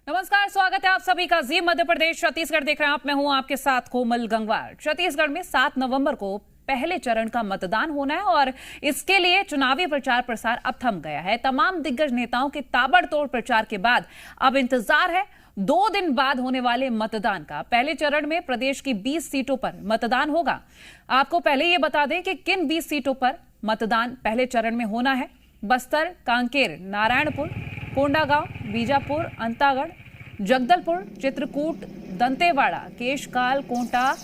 नमस्कार, स्वागत है आप सभी का जी मध्य प्रदेश छत्तीसगढ़ देख रहे हैं आप। मैं हूं आपके साथ कोमल गंगवार। छत्तीसगढ़ में 7 नवंबर को पहले चरण का मतदान होना है और इसके लिए चुनावी प्रचार प्रसार अब थम गया है। तमाम दिग्गज नेताओं के ताबड़तोड़ प्रचार के बाद अब इंतजार है 2 दिन बाद होने वाले मतदान का। पहले चरण में प्रदेश की 20 सीटों पर मतदान होगा। आपको पहले ये बता दें कि किन 20 सीटों पर मतदान पहले चरण में होना है। बस्तर, कांकेर, नारायणपुर, कोंडागांव, बीजापुर, अंतागढ़, जगदलपुर, चित्रकूट, दंतेवाड़ा, केशकाल, कोंटा,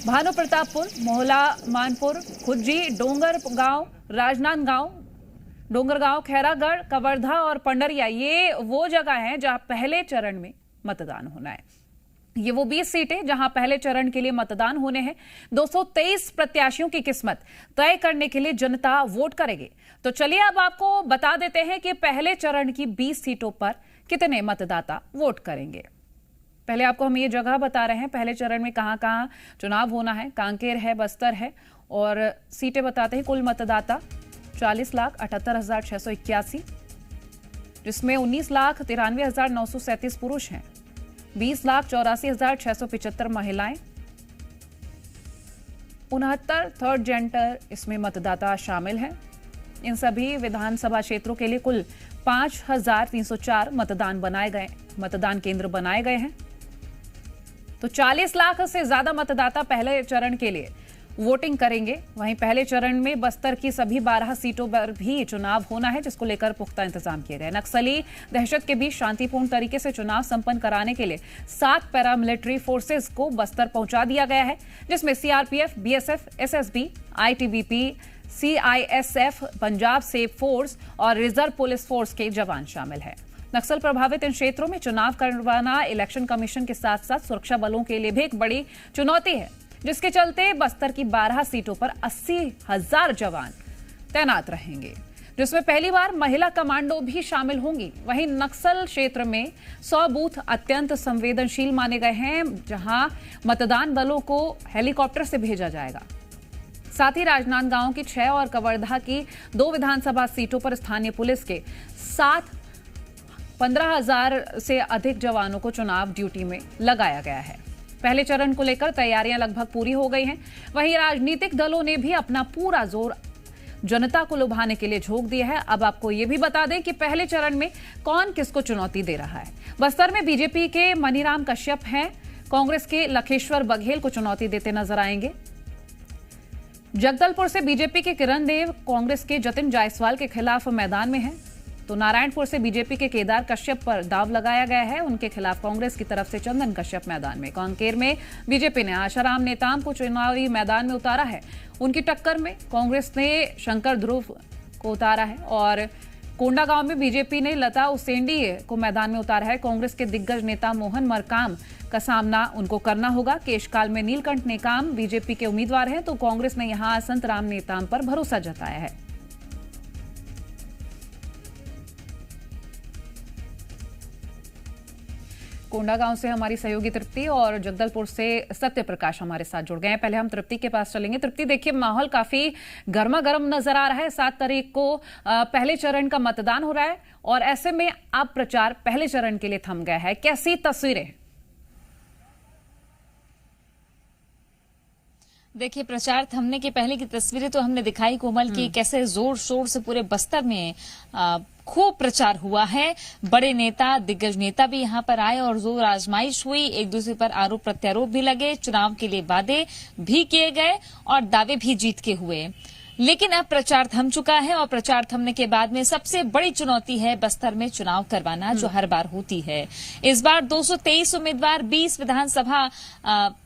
भानुप्रतापपुर, मोहला, मानपुर, खुज्जी, डोंगरगांव, राजनांदगांव, डोंगरगांव, खैरागढ़, कवर्धा और पंडरिया ये वो जगह हैं जहां पहले चरण में मतदान होना है। ये वो 20 सीटें जहां पहले चरण के लिए मतदान होने हैं। 223 प्रत्याशियों की किस्मत तय करने के लिए जनता वोट करेगी। तो चलिए अब आपको बता देते हैं कि पहले चरण की 20 सीटों पर कितने मतदाता वोट करेंगे। पहले आपको हम ये जगह बता रहे हैं पहले चरण में कहां कहां चुनाव होना है। कांकेर है, बस्तर है और सीटें बताते हैं। कुल मतदाता 40,78,681, जिसमें 19,93,937 पुरुष हैं, 20,84,675 महिलाएं, 69 थर्ड जेंडर इसमें मतदाता शामिल हैं। इन सभी विधानसभा क्षेत्रों के लिए कुल 5,304 मतदान केंद्र बनाए गए हैं। तो 40 लाख से ज्यादा मतदाता पहले चरण के लिए वोटिंग करेंगे। वहीं पहले चरण में बस्तर की सभी 12 सीटों पर भी चुनाव होना है, जिसको लेकर पुख्ता इंतजाम किए गए। नक्सली दहशत के बीच शांतिपूर्ण तरीके से चुनाव संपन्न कराने के लिए 7 पैरामिलिट्री फोर्सेस को बस्तर पहुंचा दिया गया है, जिसमें CRPF, BSF, SSB, ITBP, CISF, Punjab safe force और रिजर्व पुलिस फोर्स के जवान शामिल हैं। नक्सल प्रभावित इन क्षेत्रों में चुनाव करवाना इलेक्शन कमीशन के साथ साथ सुरक्षा बलों के लिए भी एक बड़ी चुनौती है, जिसके चलते बस्तर की 12 सीटों पर 80,000 जवान तैनात रहेंगे, जिसमें पहली बार महिला कमांडो भी शामिल होंगी। वहीं नक्सल क्षेत्र में 100 बूथ अत्यंत संवेदनशील माने गए हैं, जहां मतदान दलों को हेलीकॉप्टर से भेजा जाएगा। साथ ही राजनांदगांव की 6 और कवर्धा की 2 विधानसभा सीटों पर स्थानीय पुलिस के 15,000 से अधिक जवानों को चुनाव ड्यूटी में लगाया गया है। पहले चरण को लेकर तैयारियां लगभग पूरी हो गई हैं। वहीं राजनीतिक दलों ने भी अपना पूरा जोर जनता को लुभाने के लिए झोंक दिया है। अब आपको ये भी बता दें कि पहले चरण में कौन किसको चुनौती दे रहा है। बस्तर में बीजेपी के मनीराम कश्यप हैं, कांग्रेस के लखेश्वर बघेल को चुनौती देते नजर आएंगे। जगदलपुर से बीजेपी के किरण देव कांग्रेस के जतिन जायसवाल के खिलाफ मैदान में हैं। तो नारायणपुर से बीजेपी के केदार कश्यप पर दाव लगाया गया है, उनके खिलाफ कांग्रेस की तरफ से चंदन कश्यप मैदान में। कांकेर में बीजेपी ने आशाराम नेताम को चुनावी मैदान में उतारा है, उनकी टक्कर में कांग्रेस ने शंकर ध्रुव को उतारा है। और कोंडागांव में बीजेपी ने लता उसेंडी को मैदान में उतारा है। कांग्रेस के दिग्गज नेता मोहन मरकाम का सामना उनको करना होगा। केशकाल में नीलकंठ नेकाम बीजेपी के उम्मीदवार हैं, तो कांग्रेस ने यहां संतराम नेताम पर भरोसा जताया है। कोंडागांव से हमारी सहयोगी तृप्ति और जगदलपुर से सत्य प्रकाश हमारे साथ जुड़ गए हैं। पहले हम तृप्ति के पास चलेंगे। तृप्ति, देखिए माहौल काफी गर्मा गर्म नजर आ रहा है। 7 तारीख को पहले चरण का मतदान हो रहा है और ऐसे में अब प्रचार पहले चरण के लिए थम गया है। कैसी तस्वीरें? देखिए, प्रचार थमने के पहले की तस्वीरें तो हमने दिखाई कोमल की कैसे जोर शोर से पूरे बस्तर में खूब प्रचार हुआ है। बड़े नेता, दिग्गज नेता भी यहां पर आए और जोर आजमाइश हुई, एक दूसरे पर आरोप प्रत्यारोप भी लगे, चुनाव के लिए वादे भी किए गए और दावे भी जीत के हुए। लेकिन अब प्रचार थम चुका है और प्रचार थमने के बाद में सबसे बड़ी चुनौती है बस्तर में चुनाव करवाना, जो हर बार होती है। इस बार 223 उम्मीदवार 20 विधानसभा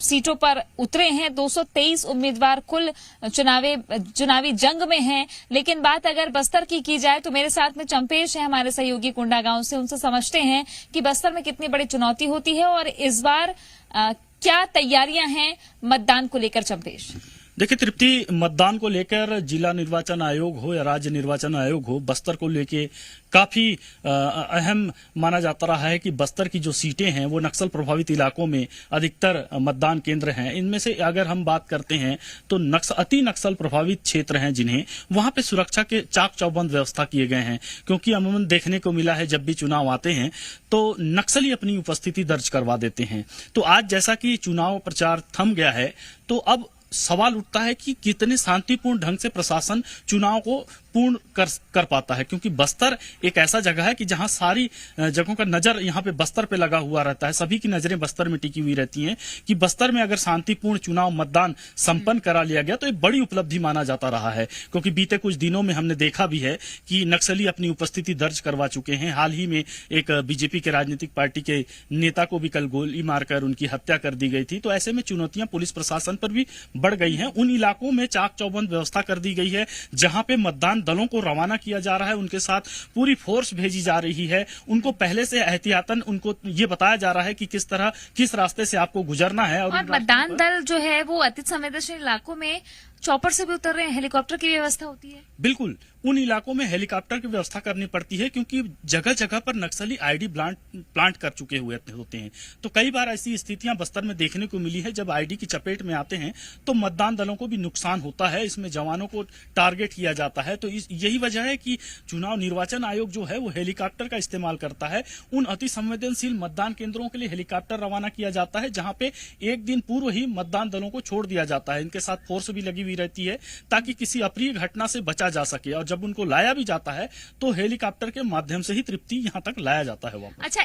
सीटों पर उतरे हैं। 223 उम्मीदवार कुल चुनावी जंग में हैं। लेकिन बात अगर बस्तर की जाए तो मेरे साथ में चंपेश है, हमारे सहयोगी कोंडागांव से। उनसे समझते हैं कि बस्तर में कितनी बड़ी चुनौती होती है और इस बार क्या तैयारियां हैं मतदान को लेकर। चंपेश, देखिए तृप्ति, मतदान को लेकर जिला निर्वाचन आयोग हो या राज्य निर्वाचन आयोग हो, बस्तर को लेके काफी अहम माना जाता रहा है कि बस्तर की जो सीटें हैं वो नक्सल प्रभावित इलाकों में अधिकतर मतदान केंद्र हैं। इनमें से अगर हम बात करते हैं तो अति नक्सल प्रभावित क्षेत्र हैं जिन्हें वहां पे सुरक्षा के चाक चौबंद व्यवस्था किए गए हैं, क्योंकि अमूमन देखने को मिला है जब भी चुनाव आते हैं तो नक्सली अपनी उपस्थिति दर्ज करवा देते हैं। तो आज जैसा कि चुनाव प्रचार थम गया है तो अब सवाल उठता है कि कितने शांतिपूर्ण ढंग से प्रशासन चुनाव को पूर्ण कर पाता है, क्योंकि बस्तर एक ऐसा जगह है कि जहां सारी जगहों का नजर यहां पे बस्तर पे लगा हुआ रहता है। सभी की नजरें बस्तर में टिकी हुई रहती हैं कि बस्तर में अगर शांतिपूर्ण चुनाव मतदान संपन्न करा लिया गया तो एक बड़ी उपलब्धि माना जाता रहा है, क्योंकि बीते कुछ दिनों में हमने देखा भी है कि नक्सली अपनी उपस्थिति दर्ज करवा चुके हैं। हाल ही में एक बीजेपी के राजनीतिक पार्टी के नेता को भी कल गोली मारकर उनकी हत्या कर दी गई थी। तो ऐसे में चुनौतियां पुलिस प्रशासन पर भी बढ़ गई हैं। उन इलाकों में चाक चौबंद व्यवस्था कर दी गई है जहां पे मतदान दलों को रवाना किया जा रहा है, उनके साथ पूरी फोर्स भेजी जा रही है। उनको पहले से एहतियातन उनको ये बताया जा रहा है कि किस तरह किस रास्ते से आपको गुजरना है। और मतदान दल जो है वो अति संवेदनशील इलाकों में चॉपर से भी उतर रहे हैं, हेलीकॉप्टर की व्यवस्था होती है। बिल्कुल, उन इलाकों में हेलीकॉप्टर की व्यवस्था करनी पड़ती है क्योंकि जगह जगह पर नक्सली आईडी प्लांट कर चुके हुए होते हैं। तो कई बार ऐसी स्थितियां बस्तर में देखने को मिली है, जब आईडी की चपेट में आते हैं तो मतदान दलों को भी नुकसान होता है, इसमें जवानों को टारगेट किया जाता है। तो यही वजह है कि चुनाव निर्वाचन आयोग जो है वो हेलीकॉप्टर का इस्तेमाल करता है। उन अति संवेदनशील मतदान केंद्रों के लिए हेलीकॉप्टर रवाना किया जाता है जहां पे एक दिन पूर्व ही मतदान दलों को छोड़ दिया जाता है। इनके साथ फोर्स भी लगी हुई रहती है ताकि किसी अप्रिय घटना से बचा जा सके। और जब उनको लाया भी जाता है तो हेलीकॉप्टर के माध्यम से ही तृप्ति यहां तक लाया जाता है वापस। अच्छा,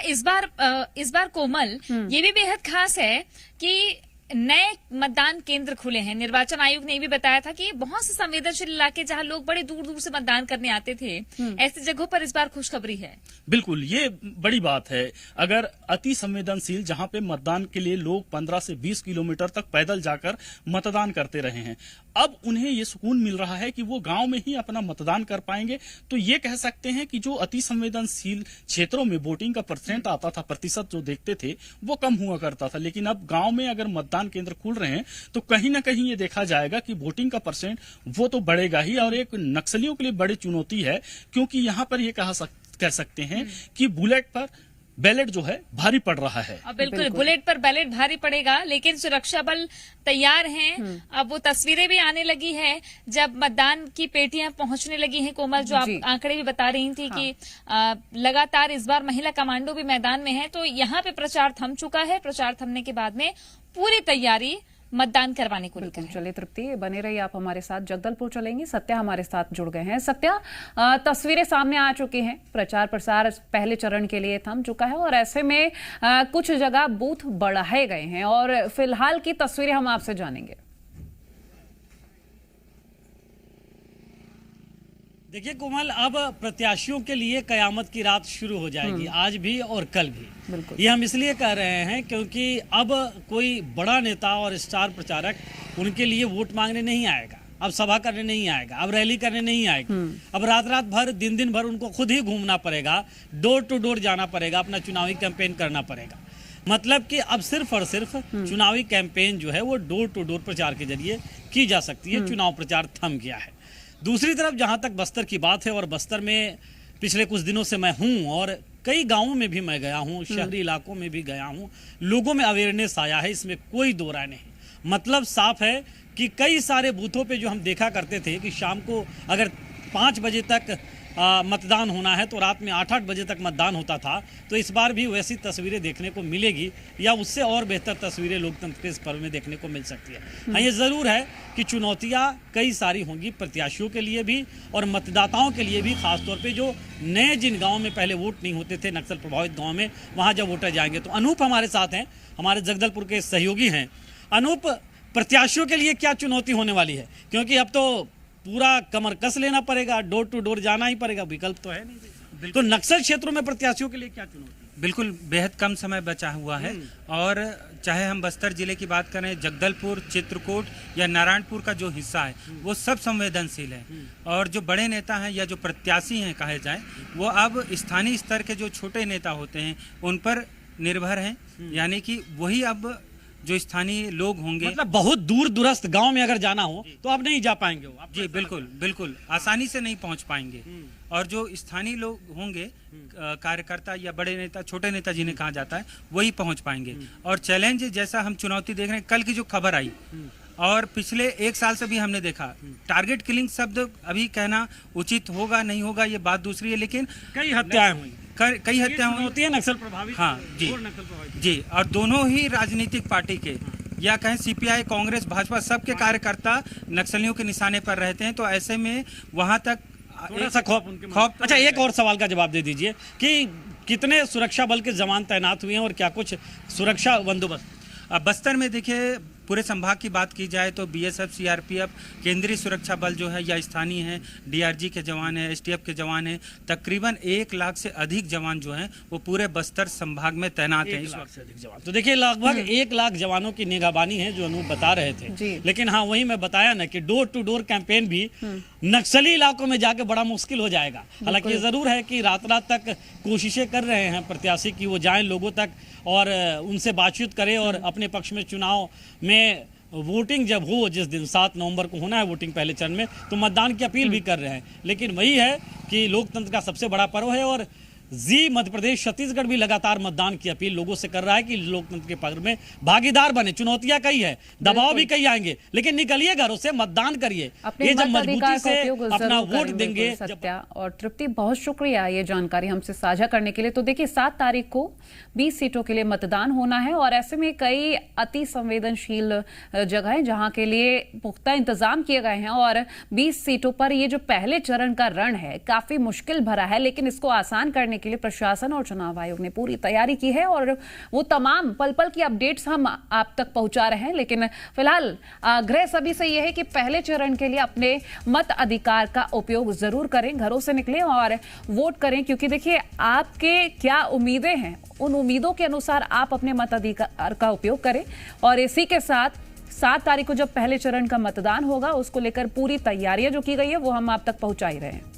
इस बार कोमल ये भी बेहद खास है कि नए मतदान केंद्र खुले हैं। निर्वाचन आयोग ने भी बताया था कि बहुत से संवेदनशील इलाके जहां लोग बड़े दूर दूर से मतदान करने आते थे, ऐसी जगहों पर इस बार खुशखबरी है। बिल्कुल, ये बड़ी बात है। अगर अति संवेदनशील जहां पे मतदान के लिए लोग 15 से 20 किलोमीटर तक पैदल जाकर मतदान करते रहे हैं, अब उन्हें ये सुकून मिल रहा है कि वो गांव में ही अपना मतदान कर पाएंगे। तो ये कह सकते हैं कि जो अति संवेदनशील क्षेत्रों में वोटिंग का परसेंट आता था, प्रतिशत जो देखते थे वो कम हुआ करता था, लेकिन अब गांव में अगर मतदान केंद्र खुल रहे हैं तो कहीं ना कहीं ये देखा जाएगा कि वोटिंग का परसेंट वो तो बढ़ेगा ही। और एक नक्सलियों के लिए बड़ी चुनौती है, क्योंकि यहाँ पर ये कह सकते हैं कि बुलेट पर बैलेट जो है भारी पड़ रहा है। बिल्कुल, बुलेट पर बैलेट भारी पड़ेगा, लेकिन सुरक्षा बल तैयार हैं। अब वो तस्वीरें भी आने लगी है जब मतदान की पेटियां पहुंचने लगी हैं। कोमल, जो आप आंकड़े भी बता रही थी कि लगातार इस बार महिला कमांडो भी मैदान में है। तो यहाँ पे प्रचार थम चुका है। प्रचार थमने के बाद में पूरी तैयारी मतदान करवाने को लेकर। चलिए तृप्ति, बने रहिए आप हमारे साथ। जगदलपुर चलेंगी, सत्या हमारे साथ जुड़ गए हैं। सत्या, तस्वीरें सामने आ चुकी हैं, प्रचार प्रसार पहले चरण के लिए थम चुका है और ऐसे में कुछ जगह बूथ बढ़ाए गए हैं और फिलहाल की तस्वीरें हम आपसे जानेंगे। देखिए कोमल, अब प्रत्याशियों के लिए कयामत की रात शुरू हो जाएगी, आज भी और कल भी। ये हम इसलिए कह रहे हैं क्योंकि अब कोई बड़ा नेता और स्टार प्रचारक उनके लिए वोट मांगने नहीं आएगा, अब सभा करने नहीं आएगा, अब रैली करने नहीं आएगा। अब रात भर दिन भर उनको खुद ही घूमना पड़ेगा, डोर टू डोर जाना पड़ेगा, अपना चुनावी कैंपेन करना पड़ेगा। मतलब कि अब सिर्फ और सिर्फ चुनावी कैंपेन जो है वो डोर टू डोर प्रचार के जरिए की जा सकती है। चुनाव प्रचार थम गया है। दूसरी तरफ जहां तक बस्तर की बात है, और बस्तर में पिछले कुछ दिनों से मैं हूं और कई गांवों में भी मैं गया हूं, शहरी इलाकों में भी गया हूं, लोगों में अवेयरनेस आया है, इसमें कोई दो राय नहीं। मतलब साफ है कि कई सारे बूथों पे जो हम देखा करते थे कि शाम को अगर 5 बजे तक मतदान होना है तो रात में 8-8 बजे तक मतदान होता था। तो इस बार भी वैसी तस्वीरें देखने को मिलेगी या उससे और बेहतर तस्वीरें लोकतंत्र के इस पर्व में देखने को मिल सकती है। हाँ, ये ज़रूर है कि चुनौतियाँ कई सारी होंगी प्रत्याशियों के लिए भी और मतदाताओं के लिए भी, खासतौर पे जो नए जिन गाँव में पहले वोट नहीं होते थे, नक्सल प्रभावित गाँव में, वहाँ जब वोटर जाएंगे। तो अनूप हमारे साथ हैं, हमारे जगदलपुर के सहयोगी हैं। अनूप, प्रत्याशियों के लिए क्या चुनौती होने वाली है? क्योंकि अब तो पूरा कमर कस लेना पड़ेगा, डोर टू डोर जाना ही पड़ेगा, विकल्प तो है नहीं। तो नक्सल क्षेत्रों में प्रत्याशियों के लिए क्या चुनौती? बिल्कुल, बेहद कम समय बचा हुआ है। और चाहे हम बस्तर जिले की बात करें, जगदलपुर, चित्रकूट या नारायणपुर का जो हिस्सा है वो सब संवेदनशील है। और जो बड़े नेता हैं या जो प्रत्याशी हैं कहे जाए, वो अब स्थानीय स्तर के जो छोटे नेता होते हैं उन पर निर्भर हैं। यानी कि वही अब जो स्थानीय लोग होंगे, मतलब बहुत दूर दूरस्थ गांव में अगर जाना हो तो आप नहीं जा पाएंगे हो, जी बिल्कुल बिल्कुल आसानी से नहीं पहुंच पाएंगे। और जो स्थानीय लोग होंगे, कार्यकर्ता या बड़े नेता, छोटे नेता जिन्हें कहा जाता है, वही पहुंच पाएंगे। और चैलेंज जैसा हम चुनौती देख रहे हैं, कल की जो खबर आई और पिछले 1 साल से भी हमने देखा, टारगेट किलिंग शब्द अभी कहना उचित होगा नहीं होगा ये बात दूसरी है, लेकिन कई हत्याएं हुई, कई हत्याएं हुई होती है नक्सल प्रभावित। हाँ जी जी, और दोनों ही राजनीतिक पार्टी के या कहें सीपीआई, कांग्रेस, भाजपा, सबके कार्यकर्ता नक्सलियों के निशाने पर रहते हैं। तो ऐसे में वहां तक थोड़ा सा खौफ। अच्छा, एक और सवाल का जवाब दे दीजिए कि कितने सुरक्षा बल के जवान तैनात हुए हैं और क्या कुछ सुरक्षा बंदोबस्त? बस्तर में देखिए, पूरे संभाग की बात की जाए तो बीएसएफ, सीआरपीएफ, केंद्रीय सुरक्षा बल जो है या स्थानीय है, डीआरजी के जवान हैं, एसटीएफ के जवान हैं, तकरीबन 1 लाख से अधिक जवान जो हैं वो पूरे बस्तर संभाग में तैनात हैं इस वक्त। तो देखिए, लगभग 1 लाख जवानों की निगरानी है जो अनूप बता रहे थे। लेकिन हाँ, वही मैं बताया ना कि डोर टू डोर कैंपेन भी नक्सली इलाकों में जाके बड़ा मुश्किल हो जाएगा। हालांकि ये जरूर है कि रात रात तक कोशिशें कर रहे हैं प्रत्याशी की वो जाएं लोगों तक और उनसे बातचीत करें और अपने पक्ष में चुनाव में वोटिंग जब हो, जिस दिन 7 नवंबर को होना है वोटिंग पहले चरण में, तो मतदान की अपील भी कर रहे हैं। लेकिन वही है कि लोकतंत्र का सबसे बड़ा पर्व है और जी मध्य प्रदेश छत्तीसगढ़ भी लगातार मतदान की अपील लोगों से कर रहा है कि लोकतंत्र के पर्व में भागीदार बने। चुनौतियां कई है, दबाव भी कई आएंगे, लेकिन निकलिए घरों से, मतदान करिए। ये जब मजबूती से अपना वोट देंगे। सत्या और तृप्ति, बहुत शुक्रिया ये जानकारी हमसे साझा करने के लिए। तो देखिए, 7 तारीख को 20 सीटों के लिए मतदान होना है और ऐसे में कई अति संवेदनशील जगह है जहां के लिए पुख्ता इंतजाम किए गए हैं और 20 सीटों पर ये जो पहले चरण का रण है काफी मुश्किल भरा है, लेकिन इसको आसान करने के लिए प्रशासन और चुनाव आयोग ने पूरी तैयारी की है और वो तमाम पल पल की अपडेट्स हम आप तक पहुंचा रहे हैं। लेकिन फिलहाल आग्रह सभी से यह है कि पहले चरण के लिए अपने मत अधिकार का उपयोग जरूर करें, घरों से निकलें और वोट करें, क्योंकि देखिए आपके क्या उम्मीदें हैं, उन उम्मीदों के अनुसार आप अपने मत अधिकार का उपयोग करें। और इसी के साथ 7 तारीख को जब पहले चरण का मतदान होगा, उसको लेकर पूरी तैयारियां जो की गई है वो हम आप तक पहुंचा ही रहे हैं।